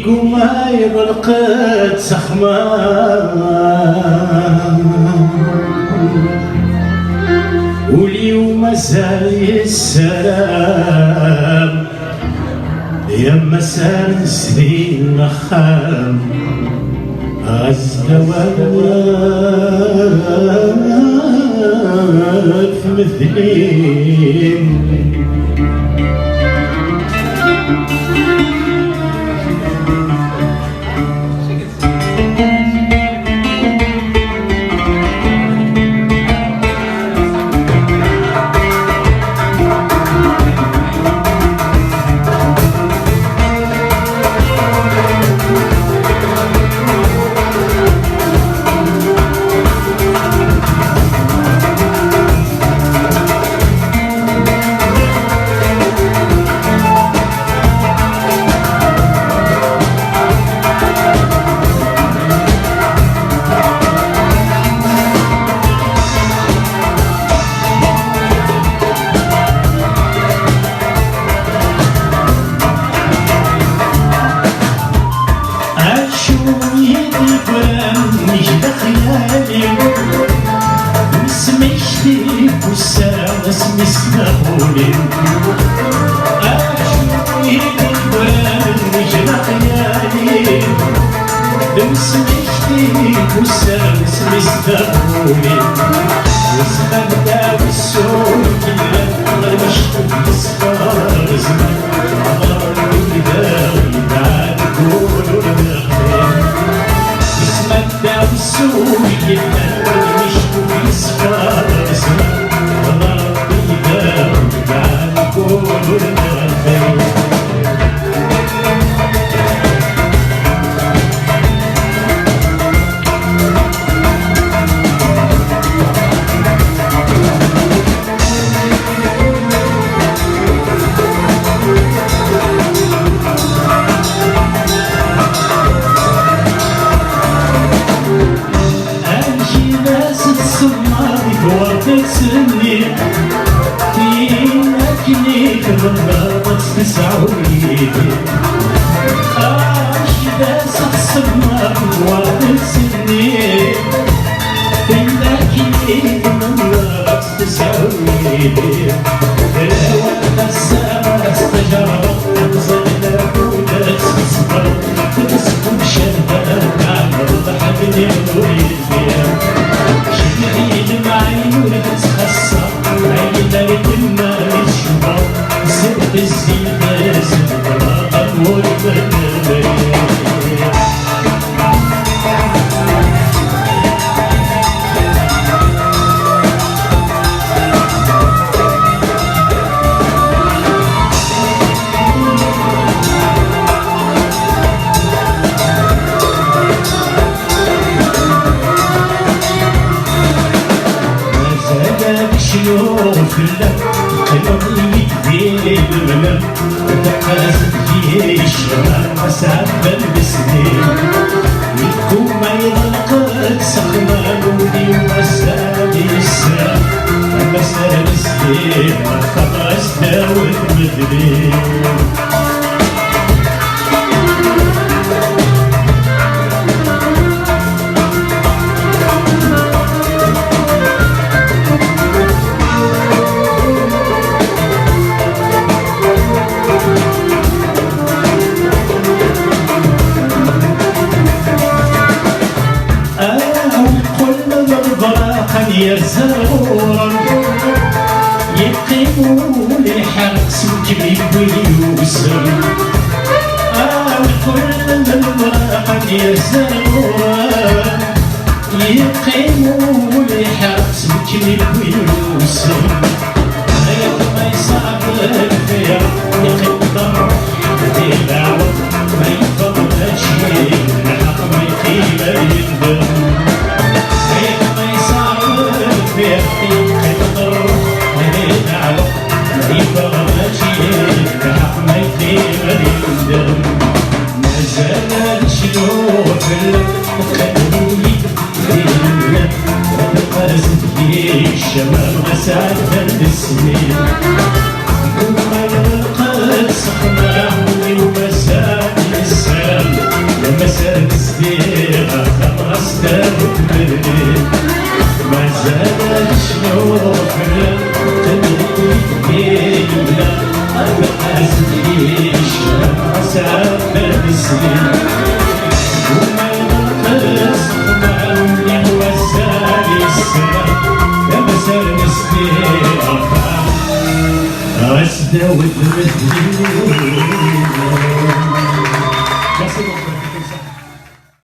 وما يغلقت سخمان واليوم زاي السلام يا مسار سنين نخام الزواف مثلين اسمي سنقولي أشوفي القرآن نجرى خيالي اسمي شتيك والسلام اسمي سنقولي واسمك داوي السوق كله الله مشطوب يصفار زمان الله يداوي بعد قولوا الخير اسمك داوي السوق كله الله مشطوب يصفار زمان بالضبط تسعودي بس الصدمة بوقت سنين لكن بالضبط تسعودي الهوى السما استجرت زينب ولا تصبر تسكن شهدك على الضحك يضوي شديد معين تتخسر عينك ما يشبر سبت الزينة سبت والبدرية شلوف لك قلبي يدي الملم تحاسب فيه الشمال مسافة بسنين ويكون ما يضلقت سخمان ودي ومسالي السلام مسالي السليم ما خلاص داوت مدري يزورا يقيموا لي حرق سمك ويوسم كل المراقب يزورا يقيموا لي حرق سمك ويوسم ما يصعب الفيا يقدر يلعب ما يفضل شيء الحق ما يقيل يندم الشباب مسافة السنين كل ما يلقى سخنة ومسافة السلام مسديها خلاص تبتدي ما زال شنوف تبتدي ولا أبقى أزديش عسى بسنين وما ينقص ما هو السالي السلام يا مسار مسديها أسدى وتبتدي